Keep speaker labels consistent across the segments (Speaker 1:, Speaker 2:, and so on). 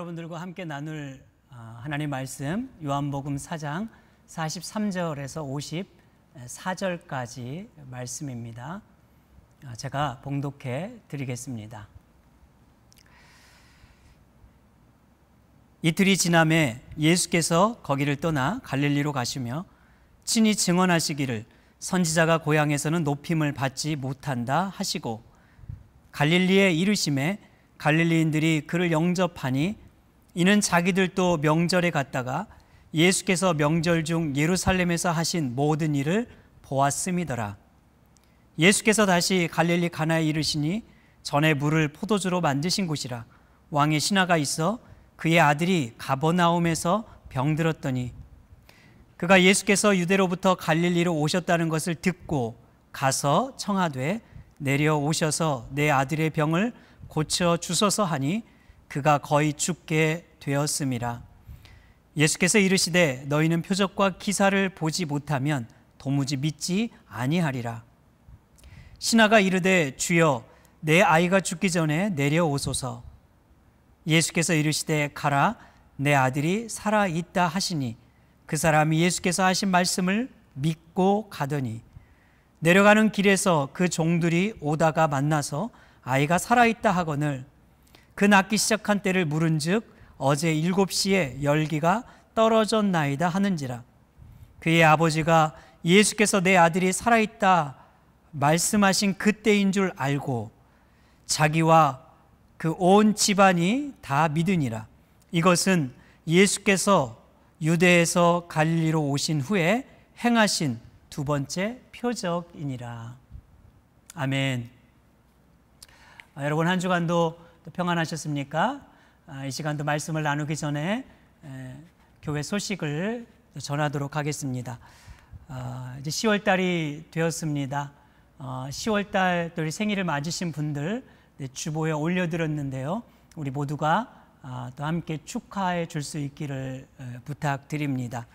Speaker 1: 여러분들과 함께 나눌 하나님 말씀 요한복음 4장 43절에서 54절까지 말씀입니다. 제가 봉독해 드리겠습니다. 이틀이 지남에 예수께서 거기를 떠나 갈릴리로 가시며 친히 증언하시기를 선지자가 고향에서는 높임을 받지 못한다 하시고 갈릴리에 이르심에 갈릴리인들이 그를 영접하니 이는 자기들도 명절에 갔다가 예수께서 명절 중 예루살렘에서 하신 모든 일을 보았음이더라. 예수께서 다시 갈릴리 가나에 이르시니 전에 물을 포도주로 만드신 곳이라. 왕의 신하가 있어 그의 아들이 가버나움에서 병들었더니 그가 예수께서 유대로부터 갈릴리로 오셨다는 것을 듣고 가서 청하되 내려오셔서 내 아들의 병을 고쳐 주소서 하니 그가 거의 죽게 되었음이라. 예수께서 이르시되 너희는 표적과 기사를 보지 못하면 도무지 믿지 아니하리라. 신하가 이르되 주여 내 아이가 죽기 전에 내려오소서. 예수께서 이르시되 가라 내 아들이 살아 있다 하시니 그 사람이 예수께서 하신 말씀을 믿고 가더니 내려가는 길에서 그 종들이 오다가 만나서 아이가 살아있다 하거늘 그 낳기 시작한 때를 물은즉 어제 7시에 열기가 떨어졌나이다 하는지라. 그의 아버지가 예수께서 내 아들이 살아있다 말씀하신 그때인 줄 알고 자기와 그 온 집안이 다 믿으니라. 이것은 예수께서 유대에서 갈릴리로 오신 후에 행하신 두 번째 표적이니라. 아멘. 여러분 한 주간도 평안하셨습니까? 이 시간도 말씀을 나누기 전에 교회 소식을 전하도록 하겠습니다. 이제 10월달이 되었습니다. 10월달 또 생일을 맞으신 분들 주보에 올려드렸는데요. 우리 모두가 또 함께 축하해 줄 수 있기를 부탁드립니다.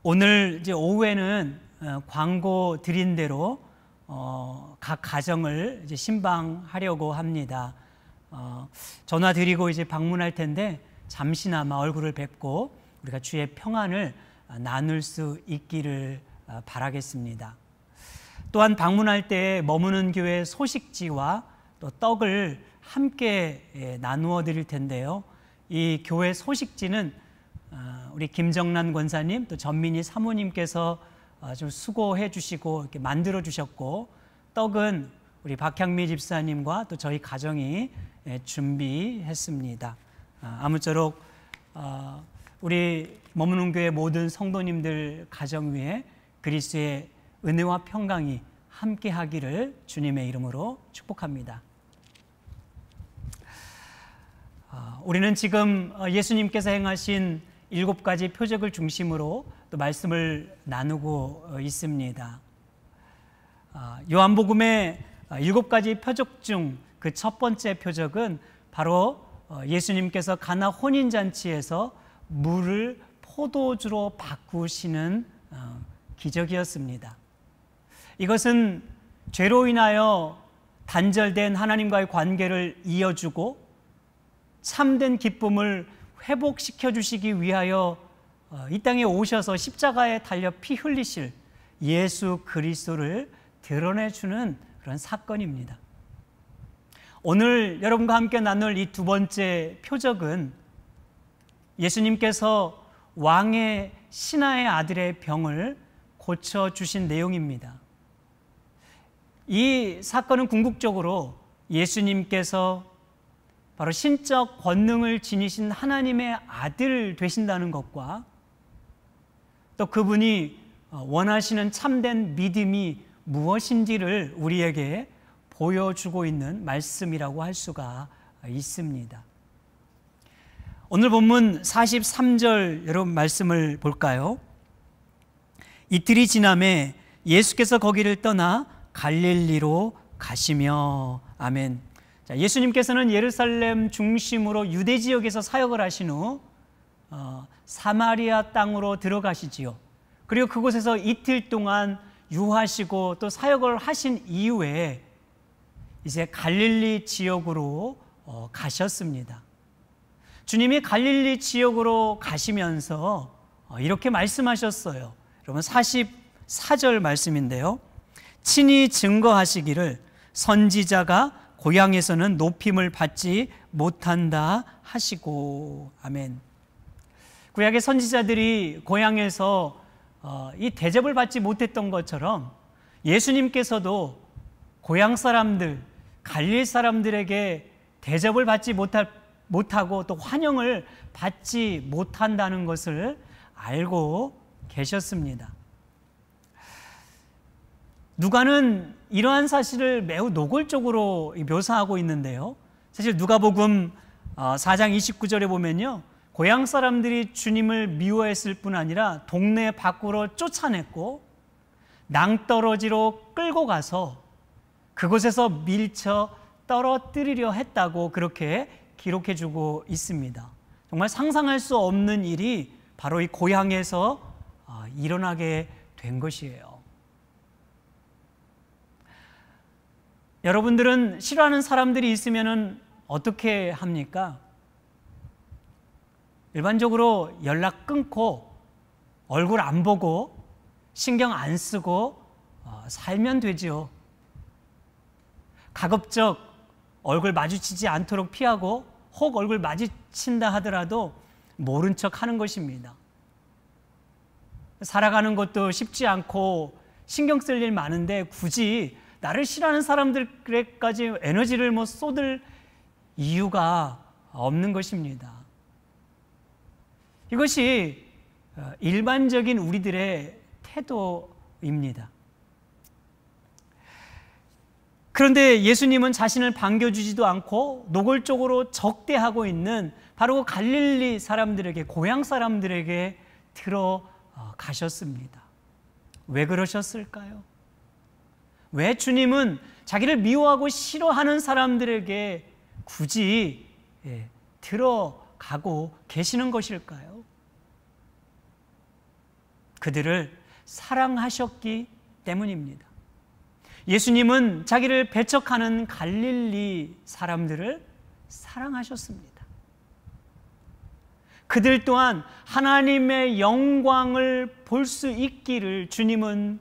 Speaker 1: 오늘 이제 오후에는 광고 드린 대로 각 가정을 이제 신방하려고 합니다. 전화 드리고 이제 방문할 텐데 잠시나마 얼굴을 뵙고 우리가 주의 평안을 나눌 수 있기를 바라겠습니다. 또한 방문할 때 머무는 교회 소식지와 또 떡을 함께 나누어 드릴 텐데요. 이 교회 소식지는 우리 김정란 권사님 또 전민희 사모님께서 좀 수고해 주시고 이렇게 만들어 주셨고, 떡은 우리 박향미 집사님과 또 저희 가정이 준비했습니다. 아무쪼록 우리 머무는 교회 모든 성도님들 가정 위에 그리스도의 은혜와 평강이 함께 하기를 주님의 이름으로 축복합니다. 우리는 지금 예수님께서 행하신 7가지 표적을 중심으로 또 말씀을 나누고 있습니다. 요한복음의 7가지 표적 중 그 첫 번째 표적은 바로 예수님께서 가나 혼인잔치에서 물을 포도주로 바꾸시는 기적이었습니다. 이것은 죄로 인하여 단절된 하나님과의 관계를 이어주고 참된 기쁨을 회복시켜 주시기 위하여 이 땅에 오셔서 십자가에 달려 피 흘리실 예수 그리스도를 드러내주는 그런 사건입니다. 오늘 여러분과 함께 나눌 이 두 번째 표적은 예수님께서 왕의 신하의 아들의 병을 고쳐주신 내용입니다. 이 사건은 궁극적으로 예수님께서 바로 신적 권능을 지니신 하나님의 아들 되신다는 것과 또 그분이 원하시는 참된 믿음이 무엇인지를 우리에게 보여주고 있는 말씀이라고 할 수가 있습니다. 오늘 본문 43절 여러분 말씀을 볼까요? 이틀이 지남에 예수께서 거기를 떠나 갈릴리로 가시며. 아멘. 자, 예수님께서는 예루살렘 중심으로 유대 지역에서 사역을 하신 후 사마리아 땅으로 들어가시지요. 그리고 그곳에서 이틀 동안 유하시고 또 사역을 하신 이후에 이제 갈릴리 지역으로 가셨습니다. 주님이 갈릴리 지역으로 가시면서 이렇게 말씀하셨어요. 여러분 44절 말씀인데요. 친히 증거하시기를 선지자가 고향에서는 높임을 받지 못한다 하시고. 아멘. 구약의 선지자들이 고향에서 이 대접을 받지 못했던 것처럼 예수님께서도 고향 사람들, 갈릴 사람들에게 대접을 받지 못하고 또 환영을 받지 못한다는 것을 알고 계셨습니다. 누가는 이러한 사실을 매우 노골적으로 묘사하고 있는데요. 사실 누가복음 4장 29절에 보면요, 고향 사람들이 주님을 미워했을 뿐 아니라 동네 밖으로 쫓아냈고 낭떠러지로 끌고 가서 그곳에서 밀쳐 떨어뜨리려 했다고 그렇게 기록해주고 있습니다. 정말 상상할 수 없는 일이 바로 이 고향에서 일어나게 된 것이에요. 여러분들은 싫어하는 사람들이 있으면 어떻게 합니까? 일반적으로 연락 끊고 얼굴 안 보고 신경 안 쓰고 살면 되지요. 가급적 얼굴 마주치지 않도록 피하고 혹 얼굴 마주친다 하더라도 모른 척 하는 것입니다. 살아가는 것도 쉽지 않고 신경 쓸 일 많은데 굳이 나를 싫어하는 사람들에게까지 에너지를 쏟을 이유가 없는 것입니다. 이것이 일반적인 우리들의 태도입니다. 그런데 예수님은 자신을 반겨주지도 않고 노골적으로 적대하고 있는 바로 갈릴리 사람들에게, 고향 사람들에게 들어가셨습니다. 왜 그러셨을까요? 왜 주님은 자기를 미워하고 싫어하는 사람들에게 굳이 들어가고 계시는 것일까요? 그들을 사랑하셨기 때문입니다. 예수님은 자기를 배척하는 갈릴리 사람들을 사랑하셨습니다. 그들 또한 하나님의 영광을 볼 수 있기를 주님은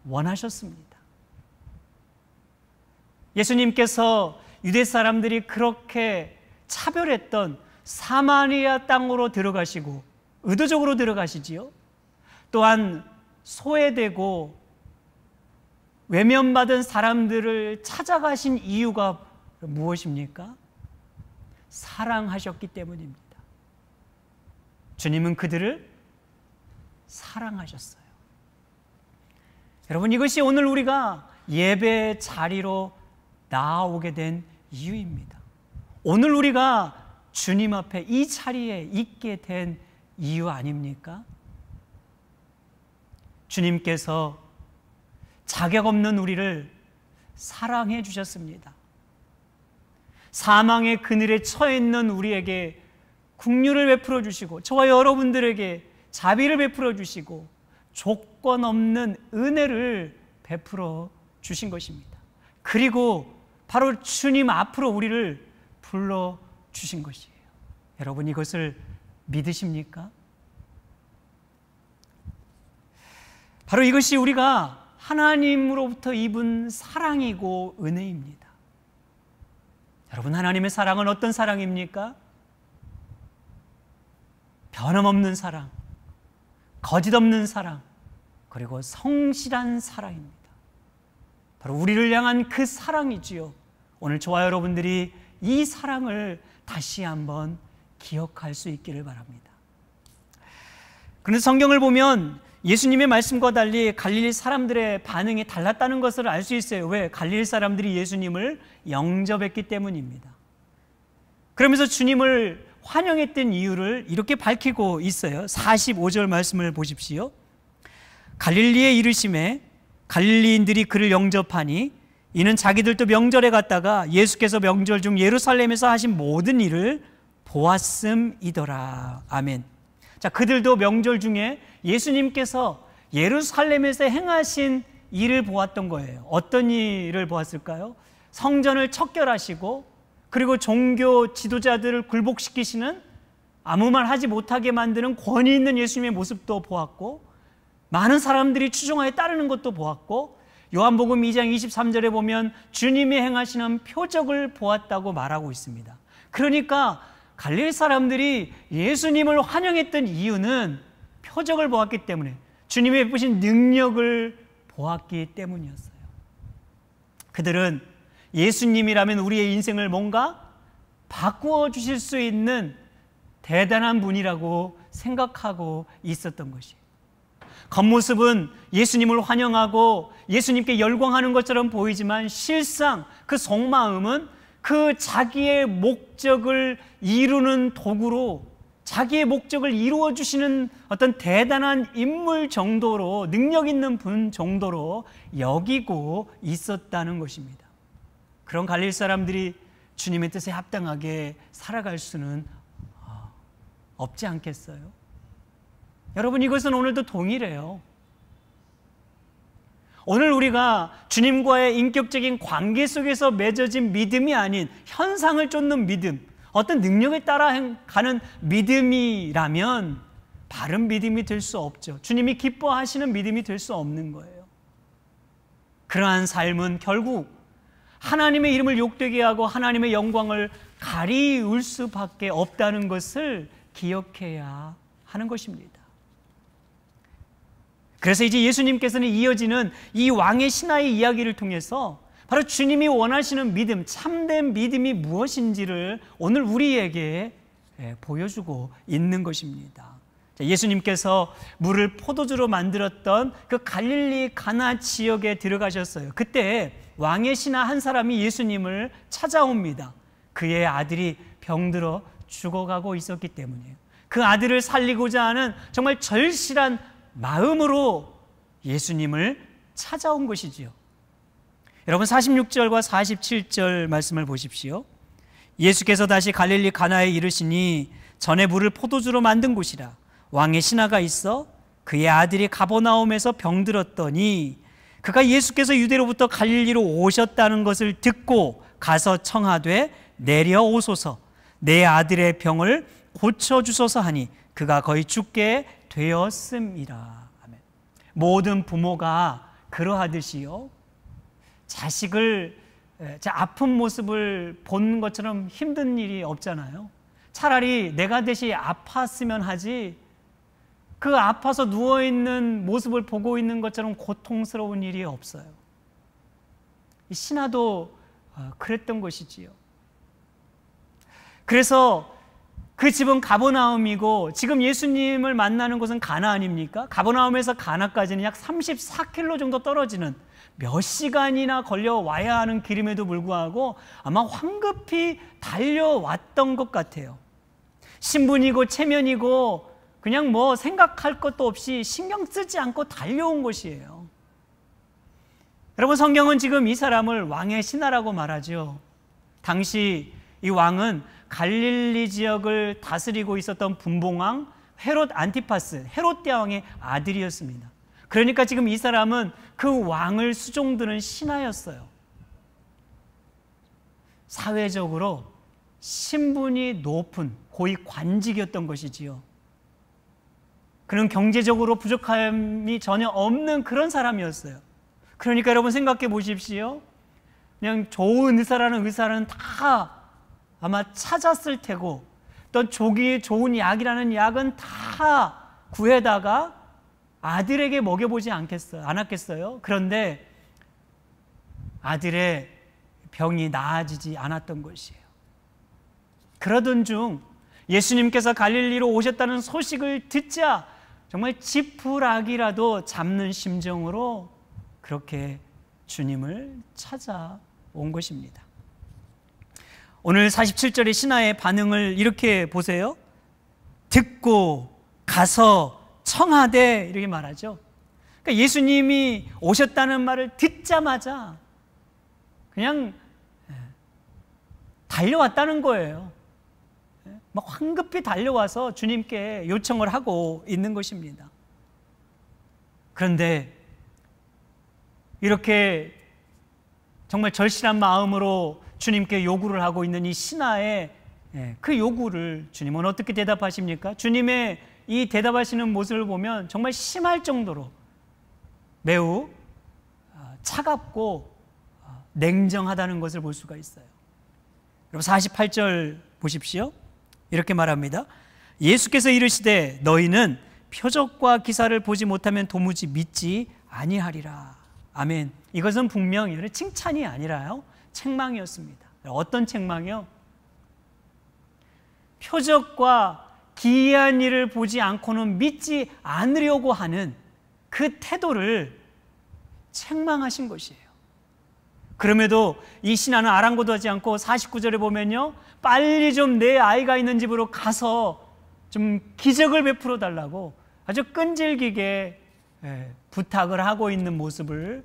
Speaker 1: 원하셨습니다. 예수님께서 유대 사람들이 그렇게 차별했던 사마리아 땅으로 들어가시고 의도적으로 들어가시지요. 또한 소외되고 외면받은 사람들을 찾아가신 이유가 무엇입니까? 사랑하셨기 때문입니다. 주님은 그들을 사랑하셨어요. 여러분, 이것이 오늘 우리가 예배 자리로 나오게 된 이유입니다. 오늘 우리가 주님 앞에 이 자리에 있게 된 이유 아닙니까? 주님께서 자격 없는 우리를 사랑해 주셨습니다. 사망의 그늘에 처해 있는 우리에게 긍휼을 베풀어 주시고 저와 여러분들에게 자비를 베풀어 주시고 조건 없는 은혜를 베풀어 주신 것입니다. 그리고 바로 주님 앞으로 우리를 불러 주신 것이에요. 여러분, 이것을 믿으십니까? 바로 이것이 우리가 하나님으로부터 입은 사랑이고 은혜입니다. 여러분, 하나님의 사랑은 어떤 사랑입니까? 변함없는 사랑, 거짓 없는 사랑, 그리고 성실한 사랑입니다. 바로 우리를 향한 그 사랑이지요. 오늘 저와 여러분들이 이 사랑을 다시 한번 기억할 수 있기를 바랍니다. 그런데 성경을 보면 예수님의 말씀과 달리 갈릴리 사람들의 반응이 달랐다는 것을 알 수 있어요. 왜? 갈릴리 사람들이 예수님을 영접했기 때문입니다. 그러면서 주님을 환영했던 이유를 이렇게 밝히고 있어요. 45절 말씀을 보십시오. 갈릴리에 이르심에 갈릴리인들이 그를 영접하니 이는 자기들도 명절에 갔다가 예수께서 명절 중 예루살렘에서 하신 모든 일을 보았음이더라. 아멘. 자, 그들도 명절 중에 예수님께서 예루살렘에서 행하신 일을 보았던 거예요. 어떤 일을 보았을까요? 성전을 척결하시고 그리고 종교 지도자들을 굴복시키시는 아무 말 하지 못하게 만드는 권위 있는 예수님의 모습도 보았고, 많은 사람들이 추종하여 따르는 것도 보았고, 요한복음 2장 23절에 보면 주님이 행하시는 표적을 보았다고 말하고 있습니다. 그러니까 갈릴리 사람들이 예수님을 환영했던 이유는 표적을 보았기 때문에, 주님의 베푸신 능력을 보았기 때문이었어요. 그들은 예수님이라면 우리의 인생을 뭔가 바꾸어 주실 수 있는 대단한 분이라고 생각하고 있었던 것이, 겉모습은 예수님을 환영하고 예수님께 열광하는 것처럼 보이지만 실상 그 속마음은 그 자기의 목적을 이루는 도구로, 자기의 목적을 이루어 주시는 어떤 대단한 인물 정도로, 능력 있는 분 정도로 여기고 있었다는 것입니다. 그런 갈릴리 사람들이 주님의 뜻에 합당하게 살아갈 수는 없지 않겠어요? 여러분, 이것은 오늘도 동일해요. 오늘 우리가 주님과의 인격적인 관계 속에서 맺어진 믿음이 아닌 현상을 쫓는 믿음, 어떤 능력에 따라 가는 믿음이라면 바른 믿음이 될 수 없죠. 주님이 기뻐하시는 믿음이 될 수 없는 거예요. 그러한 삶은 결국 하나님의 이름을 욕되게 하고 하나님의 영광을 가리울 수밖에 없다는 것을 기억해야 하는 것입니다. 그래서 이제 예수님께서는 이어지는 이 왕의 신하의 이야기를 통해서 바로 주님이 원하시는 믿음, 참된 믿음이 무엇인지를 오늘 우리에게 보여주고 있는 것입니다. 예수님께서 물을 포도주로 만들었던 그 갈릴리 가나 지역에 들어가셨어요. 그때 왕의 신하 한 사람이 예수님을 찾아옵니다. 그의 아들이 병들어 죽어가고 있었기 때문이에요. 그 아들을 살리고자 하는 정말 절실한 마음으로 예수님을 찾아온 것이지요. 여러분, 46절과 47절 말씀을 보십시오. 예수께서 다시 갈릴리 가나에 이르시니 전에 물을 포도주로 만든 곳이라. 왕의 신하가 있어 그의 아들이 가버나움에서 병들었더니 그가 예수께서 유대로부터 갈릴리로 오셨다는 것을 듣고 가서 청하되 내려오소서, 내 아들의 병을 고쳐주소서 하니 그가 거의 죽게 되었음이라. 아멘. 모든 부모가 그러하듯이요, 자식을 아픈 모습을 본 것처럼 힘든 일이 없잖아요. 차라리 내가 대신 아팠으면 하지, 그 아파서 누워있는 모습을 보고 있는 것처럼 고통스러운 일이 없어요. 이 신하도 그랬던 것이지요. 그래서 그 집은 가버나움이고 지금 예수님을 만나는 곳은 가나 아닙니까? 가버나움에서 가나까지는 약 34km 정도 떨어지는, 몇 시간이나 걸려와야 하는 길임에도 불구하고 아마 황급히 달려왔던 것 같아요. 신분이고 체면이고 그냥 뭐 생각할 것도 없이 신경 쓰지 않고 달려온 것이에요. 여러분, 성경은 지금 이 사람을 왕의 신하라고 말하죠. 당시 이 왕은 갈릴리 지역을 다스리고 있었던 분봉왕 헤롯 안티파스, 헤롯 대왕의 아들이었습니다. 그러니까 지금 이 사람은 그 왕을 수종드는 신하였어요. 사회적으로 신분이 높은 고위 관직이었던 것이지요. 그는 경제적으로 부족함이 전혀 없는 그런 사람이었어요. 그러니까 여러분 생각해 보십시오. 그냥 좋은 의사라는 의사는 다 아마 찾았을 테고, 또 조기 좋은 약이라는 약은 다 구해다가 아들에게 먹여보지 않았겠어요? 그런데 아들의 병이 나아지지 않았던 것이에요. 그러던 중 예수님께서 갈릴리로 오셨다는 소식을 듣자 정말 지푸라기라도 잡는 심정으로 그렇게 주님을 찾아온 것입니다. 오늘 47절의 신하의 반응을 이렇게 보세요. 듣고 가서 청하되, 이렇게 말하죠. 그러니까 예수님이 오셨다는 말을 듣자마자 그냥 달려왔다는 거예요. 막 황급히 달려와서 주님께 요청을 하고 있는 것입니다. 그런데 이렇게 정말 절실한 마음으로 주님께 요구를 하고 있는 이 신하의 그 요구를 주님은 어떻게 대답하십니까? 주님의 이 대답하시는 모습을 보면 정말 심할 정도로 매우 차갑고 냉정하다는 것을 볼 수가 있어요. 여러분 48절 보십시오. 이렇게 말합니다. 예수께서 이르시되 너희는 표적과 기사를 보지 못하면 도무지 믿지 아니하리라. 아멘. 이것은 분명히 칭찬이 아니라요, 책망이었습니다. 어떤 책망이요? 표적과 기이한 일을 보지 않고는 믿지 않으려고 하는 그 태도를 책망하신 것이에요. 그럼에도 이 신하는 아랑곳도 하지 않고 49절에 보면요, 빨리 좀 내 아이가 있는 집으로 가서 좀 기적을 베풀어 달라고 아주 끈질기게 부탁을 하고 있는 모습을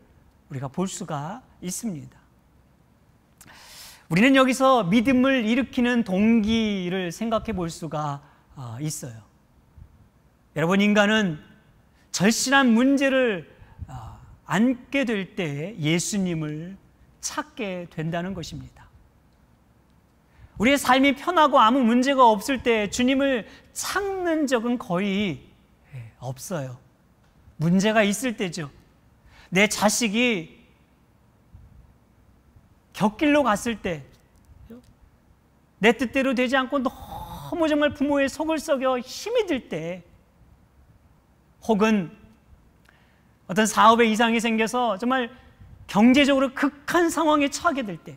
Speaker 1: 우리가 볼 수가 있습니다. 우리는 여기서 믿음을 일으키는 동기를 생각해 볼 수가 있어요. 여러분, 인간은 절실한 문제를 안게 될 때 예수님을 찾게 된다는 것입니다. 우리의 삶이 편하고 아무 문제가 없을 때 주님을 찾는 적은 거의 없어요. 문제가 있을 때죠. 내 자식이 곁길로 갔을 때, 내 뜻대로 되지 않고 너무 정말 부모의 속을 썩여 힘이 들 때, 혹은 어떤 사업에 이상이 생겨서 정말 경제적으로 극한 상황에 처하게 될 때,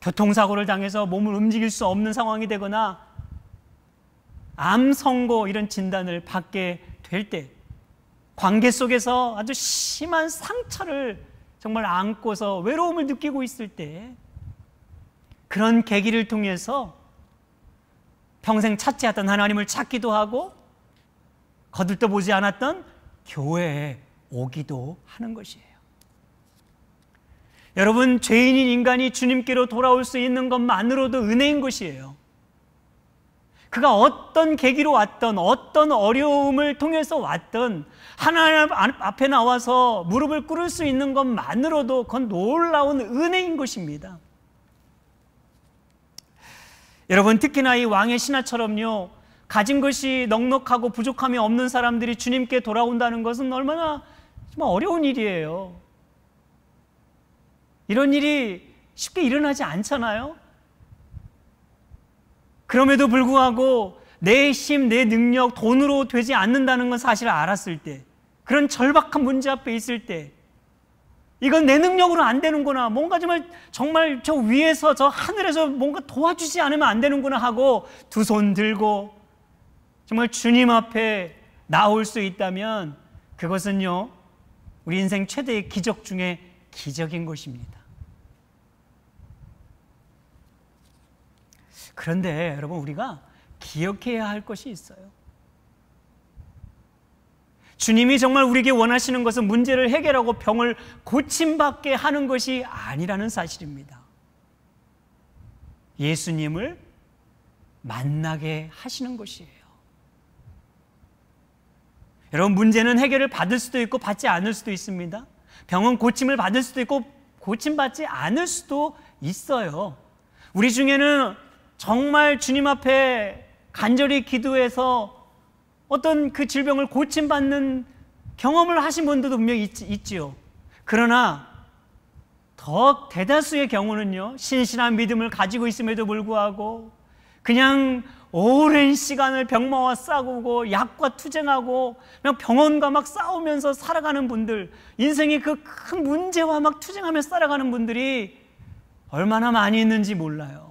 Speaker 1: 교통사고를 당해서 몸을 움직일 수 없는 상황이 되거나 암 선고 이런 진단을 받게 될 때, 관계 속에서 아주 심한 상처를 정말 안고서 외로움을 느끼고 있을 때, 그런 계기를 통해서 평생 찾지 않던 하나님을 찾기도 하고 거들떠보지 않았던 교회에 오기도 하는 것이에요. 여러분, 죄인인 인간이 주님께로 돌아올 수 있는 것만으로도 은혜인 것이에요. 그가 어떤 계기로 왔던, 어떤 어려움을 통해서 왔던, 하나님 앞에 나와서 무릎을 꿇을 수 있는 것만으로도 그건 놀라운 은혜인 것입니다. 여러분, 특히나 이 왕의 신하처럼요, 가진 것이 넉넉하고 부족함이 없는 사람들이 주님께 돌아온다는 것은 얼마나 정말 어려운 일이에요. 이런 일이 쉽게 일어나지 않잖아요. 그럼에도 불구하고 내 힘, 내 능력, 돈으로 되지 않는다는 건 사실 알았을 때, 그런 절박한 문제 앞에 있을 때, 이건 내 능력으로 안 되는구나, 뭔가 정말 저 위에서, 저 하늘에서 뭔가 도와주지 않으면 안 되는구나 하고 두 손 들고 정말 주님 앞에 나올 수 있다면 그것은요, 우리 인생 최대의 기적 중에 기적인 것입니다. 그런데 여러분, 우리가 기억해야 할 것이 있어요. 주님이 정말 우리에게 원하시는 것은 문제를 해결하고 병을 고침받게 하는 것이 아니라는 사실입니다. 예수님을 만나게 하시는 것이에요. 여러분, 문제는 해결을 받을 수도 있고 받지 않을 수도 있습니다. 병은 고침을 받을 수도 있고 고침받지 않을 수도 있어요. 우리 중에는 정말 주님 앞에 간절히 기도해서 어떤 그 질병을 고침받는 경험을 하신 분들도 분명히 있지요. 그러나 더 대다수의 경우는요, 신실한 믿음을 가지고 있음에도 불구하고 그냥 오랜 시간을 병마와 싸우고 약과 투쟁하고 그냥 병원과 막 싸우면서 살아가는 분들, 인생의 그 큰 문제와 막 투쟁하며 살아가는 분들이 얼마나 많이 있는지 몰라요.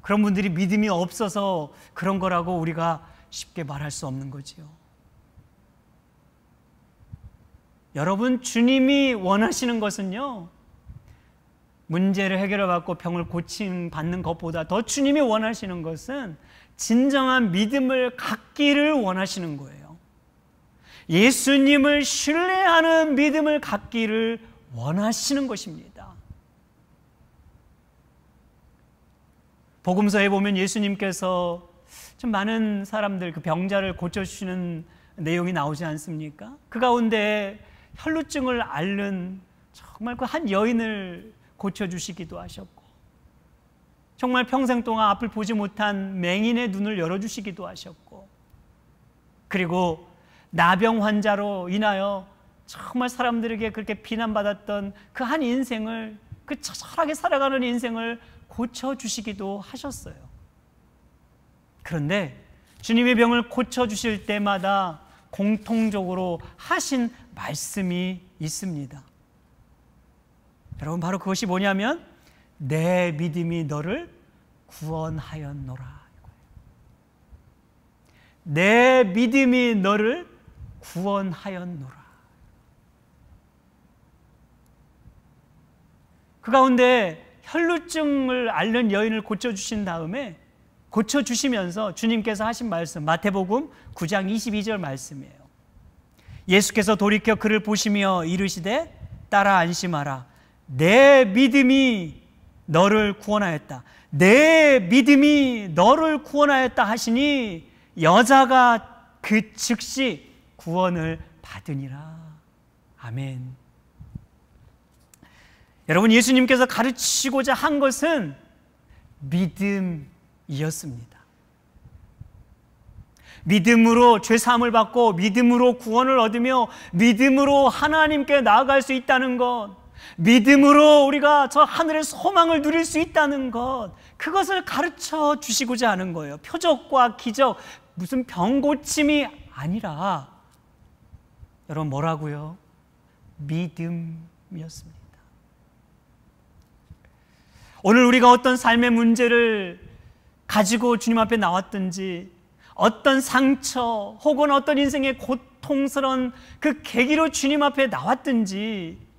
Speaker 1: 그런 분들이 믿음이 없어서 그런 거라고 우리가 쉽게 말할 수 없는 거지요. 여러분, 주님이 원하시는 것은요, 문제를 해결받고 병을 고침받는 것보다 더 주님이 원하시는 것은 진정한 믿음을 갖기를 원하시는 거예요. 예수님을 신뢰하는 믿음을 갖기를 원하시는 것입니다. 복음서에 보면 예수님께서 좀 많은 사람들, 그 병자를 고쳐주시는 내용이 나오지 않습니까? 그 가운데 혈루증을 앓는 정말 그 한 여인을 고쳐주시기도 하셨고, 정말 평생 동안 앞을 보지 못한 맹인의 눈을 열어주시기도 하셨고, 그리고 나병 환자로 인하여 정말 사람들에게 그렇게 비난받았던 그 한 인생을, 그 처절하게 살아가는 인생을 고쳐주시기도 하셨어요. 그런데 주님의 병을 고쳐주실 때마다 공통적으로 하신 말씀이 있습니다. 여러분, 바로 그것이 뭐냐면 내 믿음이 너를 구원하였노라. 내 믿음이 너를 구원하였노라. 그 가운데 혈루증을 앓는 여인을 고쳐주신 다음에, 고쳐주시면서 주님께서 하신 말씀, 마태복음 9장 22절 말씀이에요. 예수께서 돌이켜 그를 보시며 이르시되 따라 안심하라. 내 믿음이 너를 구원하였다. 내 믿음이 너를 구원하였다 하시니 여자가 그 즉시 구원을 받으니라. 아멘. 여러분, 예수님께서 가르치고자 한 것은 믿음이었습니다. 믿음으로 죄사함을 받고 믿음으로 구원을 얻으며 믿음으로 하나님께 나아갈 수 있다는 것, 믿음으로 우리가 저 하늘의 소망을 누릴 수 있다는 것, 그것을 가르쳐 주시고자 하는 거예요. 표적과 기적, 무슨 병 고침이 아니라, 여러분, 뭐라고요? 믿음이었습니다. 오늘 우리가 어떤 삶의 문제를 가지고 주님 앞에 나왔든지, 어떤 상처 혹은 어떤 인생의 고통스러운 그 계기로 주님 앞에 나왔든지,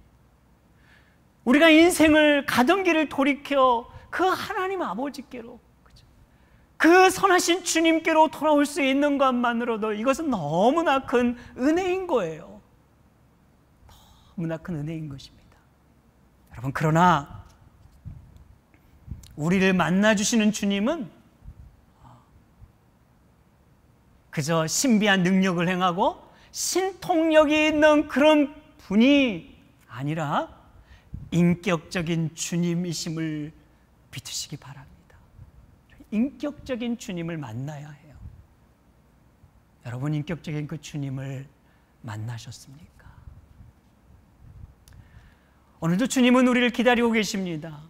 Speaker 1: 우리가 인생을 가던 길을 돌이켜 그 하나님 아버지께로, 그 선하신 주님께로 돌아올 수 있는 것만으로도 이것은 너무나 큰 은혜인 거예요. 너무나 큰 은혜인 것입니다. 여러분, 그러나 우리를 만나주시는 주님은 그저 신비한 능력을 행하고 신통력이 있는 그런 분이 아니라 인격적인 주님이심을 믿으시기 바랍니다. 인격적인 주님을 만나야 해요. 여러분, 인격적인 그 주님을 만나셨습니까? 오늘도 주님은 우리를 기다리고 계십니다.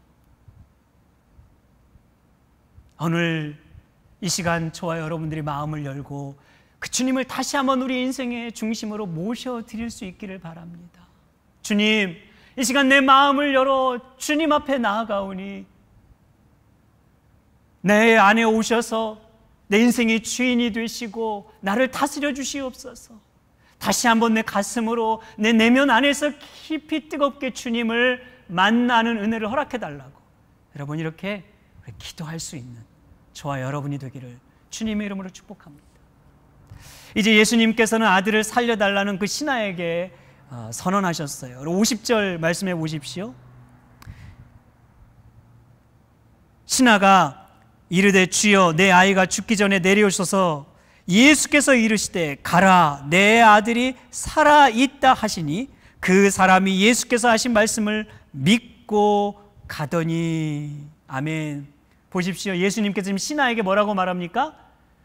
Speaker 1: 오늘 이 시간 저와 여러분들이 마음을 열고 그 주님을 다시 한번 우리 인생의 중심으로 모셔드릴 수 있기를 바랍니다. 주님, 이 시간 내 마음을 열어 주님 앞에 나아가오니 내 안에 오셔서 내 인생의 주인이 되시고 나를 다스려 주시옵소서. 다시 한번 내 가슴으로, 내 내면 안에서 깊이 뜨겁게 주님을 만나는 은혜를 허락해 달라고, 여러분, 이렇게 기도할 수 있는 저와 여러분이 되기를 주님의 이름으로 축복합니다. 이제 예수님께서는 아들을 살려달라는 그 신하에게 선언하셨어요. 50절 말씀해 보십시오. 신하가 이르되 주여, 내 아이가 죽기 전에 내려오셔서 예수께서 이르시되 가라, 내 아들이 살아있다 하시니 그 사람이 예수께서 하신 말씀을 믿고 가더니. 아멘. 보십시오. 예수님께서 지금 신하에게 뭐라고 말합니까?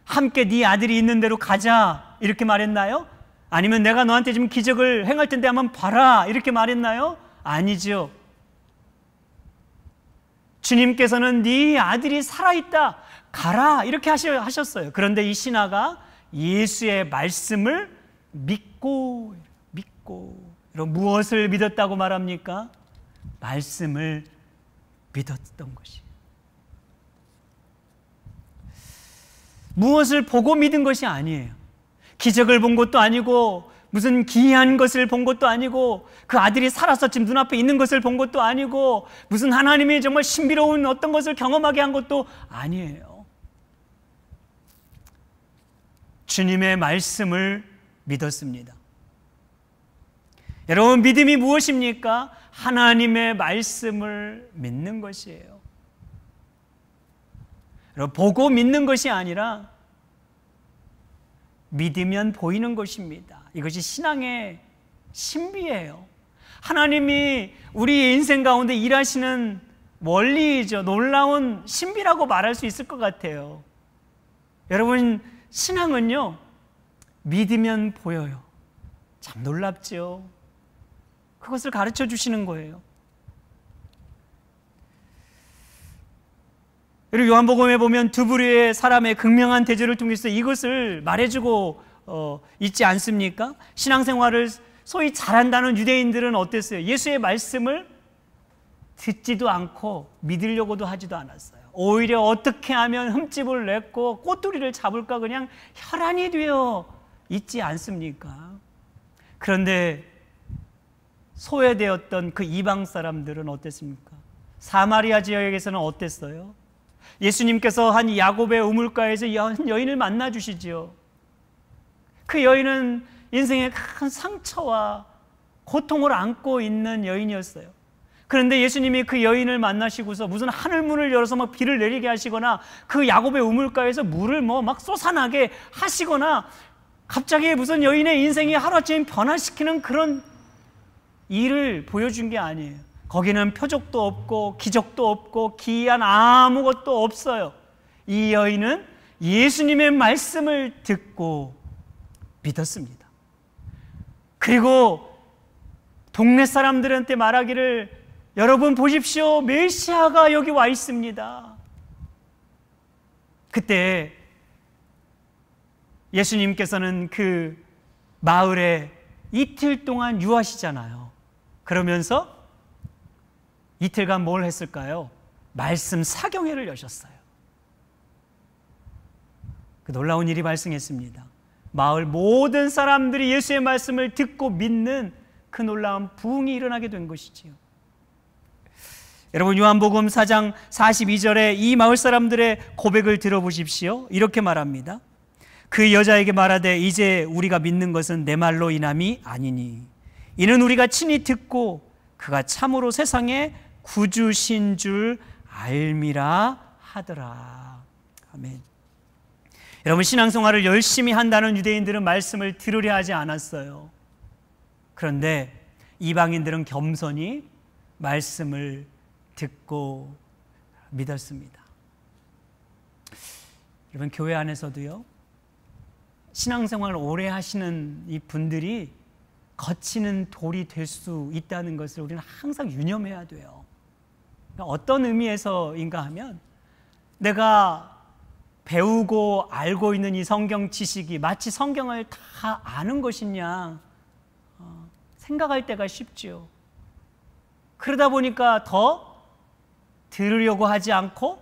Speaker 1: 함께 네 아들이 있는 대로 가자, 이렇게 말했나요? 아니면 내가 너한테 지금 기적을 행할 텐데 한번 봐라, 이렇게 말했나요? 아니죠. 주님께서는 네 아들이 살아있다, 가라, 이렇게 하셨어요. 그런데 이 신하가 예수의 말씀을 믿고, 여러분, 무엇을 믿었다고 말합니까? 말씀을 믿었던 것이에요. 무엇을 보고 믿은 것이 아니에요. 기적을 본 것도 아니고, 무슨 기이한 것을 본 것도 아니고, 그 아들이 살아서 지금 눈앞에 있는 것을 본 것도 아니고, 무슨 하나님이 정말 신비로운 어떤 것을 경험하게 한 것도 아니에요. 주님의 말씀을 믿었습니다. 여러분, 믿음이 무엇입니까? 하나님의 말씀을 믿는 것이에요. 여러분, 보고 믿는 것이 아니라 믿으면 보이는 것입니다. 이것이 신앙의 신비예요. 하나님이 우리 인생 가운데 일하시는 원리이죠. 놀라운 신비라고 말할 수 있을 것 같아요. 여러분, 신앙은요, 믿으면 보여요. 참 놀랍죠. 그것을 가르쳐 주시는 거예요. 그리고 요한복음에 보면 두 부류의 사람의 극명한 대조를 통해서 이것을 말해주고 있지 않습니까? 신앙생활을 소위 잘한다는 유대인들은 어땠어요? 예수의 말씀을 듣지도 않고 믿으려고도 하지도 않았어요. 오히려 어떻게 하면 흠집을 냈고 꼬투리를 잡을까 그냥 혈안이 되어 있지 않습니까? 그런데 소외되었던 그 이방 사람들은 어땠습니까? 사마리아 지역에서는 어땠어요? 예수님께서 한 야곱의 우물가에서 여인을 만나 주시지요. 그 여인은 인생의 큰 상처와 고통을 안고 있는 여인이었어요. 그런데 예수님이 그 여인을 만나시고서 무슨 하늘문을 열어서 막 비를 내리게 하시거나 그 야곱의 우물가에서 물을 막 쏟아나게 하시거나 갑자기 무슨 여인의 인생이 하루아침에 변화시키는 그런 일을 보여준 게 아니에요. 거기는 표적도 없고 기적도 없고 기이한 아무것도 없어요. 이 여인은 예수님의 말씀을 듣고 믿었습니다. 그리고 동네 사람들한테 말하기를, 여러분 보십시오, 메시아가 여기 와 있습니다. 그때 예수님께서는 그 마을에 이틀 동안 유하시잖아요. 그러면서 이틀간 뭘 했을까요? 말씀 사경회를 여셨어요. 그 놀라운 일이 발생했습니다. 마을 모든 사람들이 예수의 말씀을 듣고 믿는 그 놀라운 부흥이 일어나게 된 것이지요. 여러분, 요한복음 4장 42절에 이 마을 사람들의 고백을 들어보십시오. 이렇게 말합니다. 그 여자에게 말하되 이제 우리가 믿는 것은 내 말로 인함이 아니니 이는 우리가 친히 듣고 그가 참으로 세상의 구주신 줄 알미라 하더라. 아멘. 여러분, 신앙생활을 열심히 한다는 유대인들은 말씀을 들으려 하지 않았어요. 그런데 이방인들은 겸손히 말씀을 듣고 믿었습니다. 여러분, 교회 안에서도요, 신앙생활을 오래 하시는 이 분들이 거치는 돌이 될 수 있다는 것을 우리는 항상 유념해야 돼요. 어떤 의미에서인가 하면, 내가 배우고 알고 있는 이 성경 지식이 마치 성경을 다 아는 것이냐 생각할 때가 쉽지요. 그러다 보니까 더 들으려고 하지 않고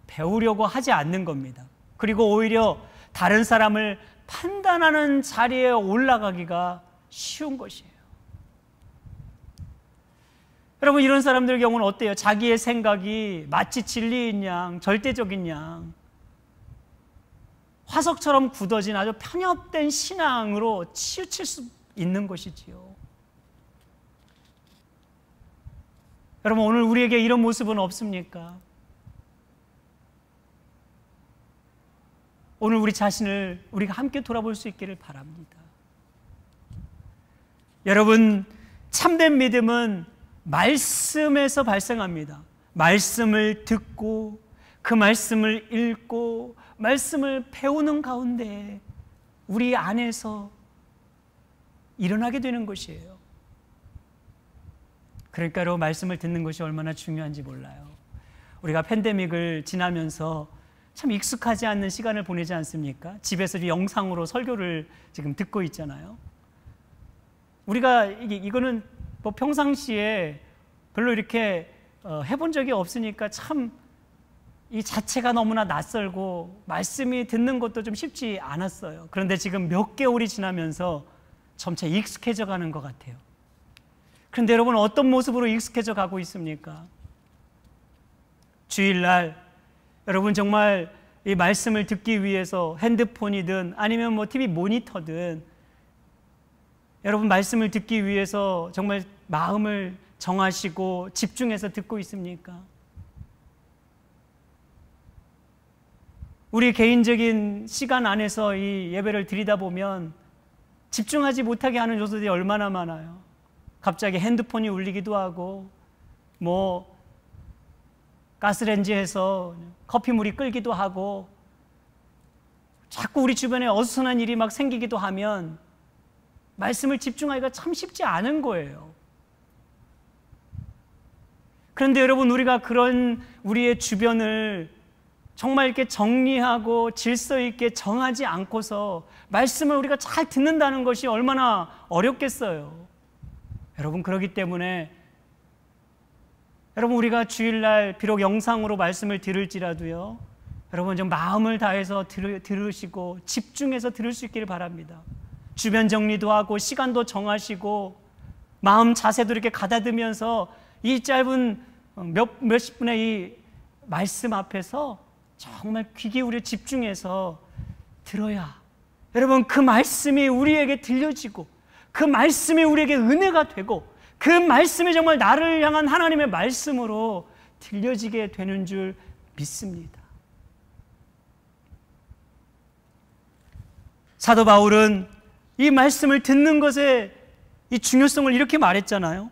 Speaker 1: 배우려고 하지 않는 겁니다. 그리고 오히려 다른 사람을 판단하는 자리에 올라가기가 쉬운 것이에요. 여러분, 이런 사람들의 경우는 어때요? 자기의 생각이 마치 진리인 양, 절대적인 양, 화석처럼 굳어진 아주 편협된 신앙으로 치우칠 수 있는 것이지요. 여러분, 오늘 우리에게 이런 모습은 없습니까? 오늘 우리 자신을 우리가 함께 돌아볼 수 있기를 바랍니다. 여러분, 참된 믿음은 말씀에서 발생합니다. 말씀을 듣고 그 말씀을 읽고 말씀을 배우는 가운데 우리 안에서 일어나게 되는 것이에요. 그러니까 여러분, 말씀을 듣는 것이 얼마나 중요한지 몰라요. 우리가 팬데믹을 지나면서 참 익숙하지 않는 시간을 보내지 않습니까? 집에서 영상으로 설교를 지금 듣고 있잖아요. 우리가 이거는 뭐 평상시에 별로 이렇게 해본 적이 없으니까 참 이 자체가 너무나 낯설고 말씀이 듣는 것도 좀 쉽지 않았어요. 그런데 지금 몇 개월이 지나면서 점차 익숙해져 가는 것 같아요. 그런데 여러분, 어떤 모습으로 익숙해져 가고 있습니까? 주일날 여러분 정말 이 말씀을 듣기 위해서 핸드폰이든 아니면 뭐 TV 모니터든 여러분 말씀을 듣기 위해서 정말 마음을 정하시고 집중해서 듣고 있습니까? 우리 개인적인 시간 안에서 이 예배를 드리다 보면 집중하지 못하게 하는 요소들이 얼마나 많아요. 갑자기 핸드폰이 울리기도 하고 뭐 가스레인지에서 커피물이 끓기도 하고 자꾸 우리 주변에 어수선한 일이 막 생기기도 하면 말씀을 집중하기가 참 쉽지 않은 거예요. 그런데 여러분, 우리가 그런 우리의 주변을 정말 이렇게 정리하고 질서 있게 정하지 않고서 말씀을 우리가 잘 듣는다는 것이 얼마나 어렵겠어요. 여러분, 그렇기 때문에 여러분, 우리가 주일날 비록 영상으로 말씀을 들을지라도요, 여러분 좀 마음을 다해서 들으시고 집중해서 들을 수 있기를 바랍니다. 주변 정리도 하고 시간도 정하시고 마음 자세도 이렇게 가다듬으면서 이 짧은 몇십 분의 이 말씀 앞에서 정말 귀 기울여 집중해서 들어야 여러분 그 말씀이 우리에게 들려지고 그 말씀이 우리에게 은혜가 되고 그 말씀이 정말 나를 향한 하나님의 말씀으로 들려지게 되는 줄 믿습니다. 사도 바울은 이 말씀을 듣는 것의 이 중요성을 이렇게 말했잖아요.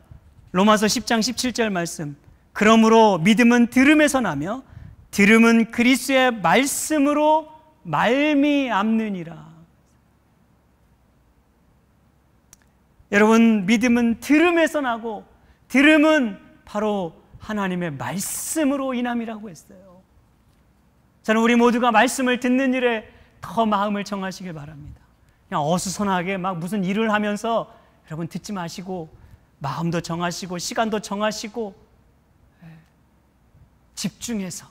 Speaker 1: 로마서 10장 17절 말씀. 그러므로 믿음은 들음에서 나며 들음은 그리스도의 말씀으로 말미암느니라. 여러분, 믿음은 들음에서 나고 들음은 바로 하나님의 말씀으로 인함이라고 했어요. 저는 우리 모두가 말씀을 듣는 일에 더 마음을 정하시길 바랍니다. 그냥 어수선하게 막 무슨 일을 하면서 여러분 듣지 마시고 마음도 정하시고 시간도 정하시고 집중해서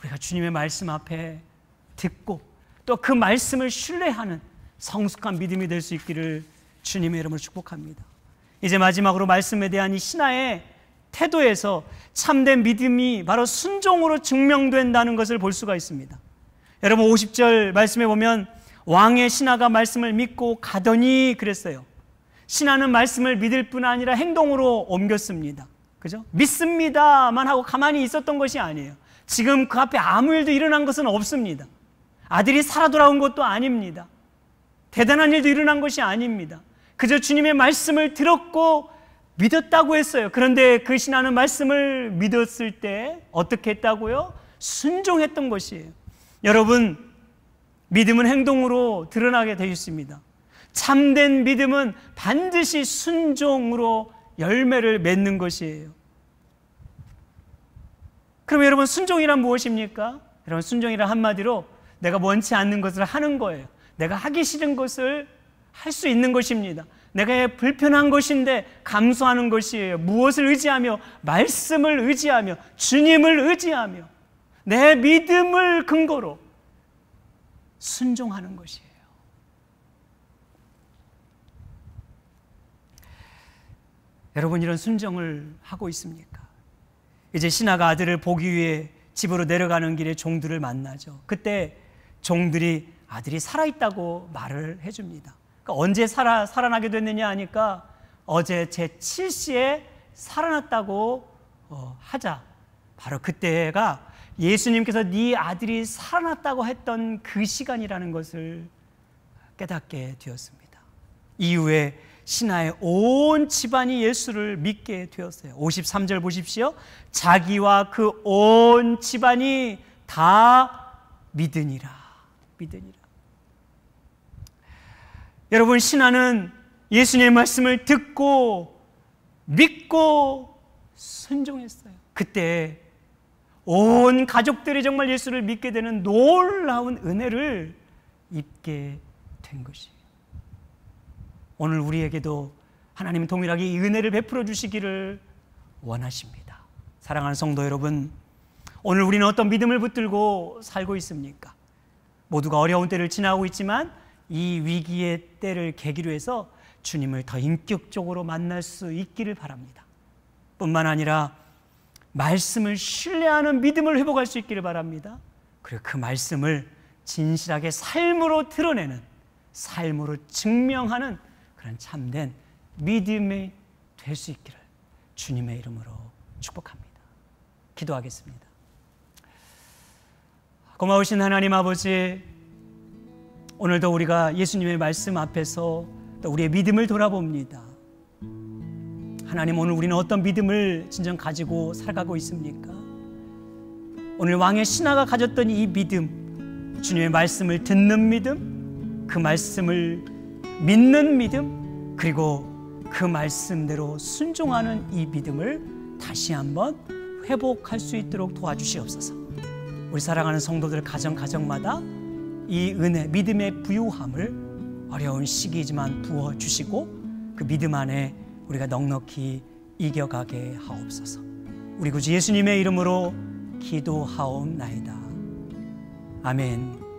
Speaker 1: 우리가 주님의 말씀 앞에 듣고 또 그 말씀을 신뢰하는 성숙한 믿음이 될 수 있기를 주님의 이름으로 축복합니다. 이제 마지막으로 말씀에 대한 이 신하의 태도에서 참된 믿음이 바로 순종으로 증명된다는 것을 볼 수가 있습니다. 여러분 50절 말씀에 보면 왕의 신하가 말씀을 믿고 가더니 그랬어요. 신하는 말씀을 믿을 뿐 아니라 행동으로 옮겼습니다. 그죠? 믿습니다만 하고 가만히 있었던 것이 아니에요. 지금 그 앞에 아무 일도 일어난 것은 없습니다. 아들이 살아 돌아온 것도 아닙니다. 대단한 일도 일어난 것이 아닙니다. 그저 주님의 말씀을 들었고 믿었다고 했어요. 그런데 그 신하는 말씀을 믿었을 때 어떻게 했다고요? 순종했던 것이에요. 여러분, 믿음은 행동으로 드러나게 되어 있습니다. 참된 믿음은 반드시 순종으로 열매를 맺는 것이에요. 그럼 여러분, 순종이란 무엇입니까? 여러분, 순종이란 한마디로 내가 원치 않는 것을 하는 거예요. 내가 하기 싫은 것을 할 수 있는 것입니다. 내가 불편한 것인데 감수하는 것이에요. 무엇을 의지하며? 말씀을 의지하며 주님을 의지하며 내 믿음을 근거로 순종하는 것이에요. 여러분, 이런 순종을 하고 있습니까? 이제 신하가 아들을 보기 위해 집으로 내려가는 길에 종들을 만나죠. 그때 종들이 아들이 살아있다고 말을 해줍니다. 그러니까 언제 살아나게 됐느냐 하니까 어제 제7시에 살아났다고 하자. 바로 그때가 예수님께서 네 아들이 살아났다고 했던 그 시간이라는 것을 깨닫게 되었습니다. 이후에 신하의 온 집안이 예수를 믿게 되었어요. 53절 보십시오. 자기와 그 온 집안이 다 믿으니라. 여러분, 신하는 예수님의 말씀을 듣고 믿고 순종했어요. 그때 온 가족들이 정말 예수를 믿게 되는 놀라운 은혜를 입게 된 것이에요. 오늘 우리에게도 하나님 동일하게 이 은혜를 베풀어 주시기를 원하십니다. 사랑하는 성도 여러분, 오늘 우리는 어떤 믿음을 붙들고 살고 있습니까? 모두가 어려운 때를 지나고 있지만 이 위기의 때를 계기로 해서 주님을 더 인격적으로 만날 수 있기를 바랍니다. 뿐만 아니라 말씀을 신뢰하는 믿음을 회복할 수 있기를 바랍니다. 그리고 그 말씀을 진실하게 삶으로 드러내는, 삶으로 증명하는 그런 참된 믿음이 될 수 있기를 주님의 이름으로 축복합니다. 기도하겠습니다. 고마우신 하나님 아버지, 오늘도 우리가 예수님의 말씀 앞에서 또 우리의 믿음을 돌아봅니다. 하나님, 오늘 우리는 어떤 믿음을 진정 가지고 살아가고 있습니까? 오늘 왕의 신하가 가졌던 이 믿음, 주님의 말씀을 듣는 믿음, 그 말씀을 믿는 믿음, 그리고 그 말씀대로 순종하는 이 믿음을 다시 한번 회복할 수 있도록 도와주시옵소서. 우리 사랑하는 성도들 가정마다 이 은혜, 믿음의 부유함을 어려운 시기이지만 부어주시고 그 믿음 안에 우리가 넉넉히 이겨가게 하옵소서. 우리 구주 예수님의 이름으로 기도하옵나이다. 아멘.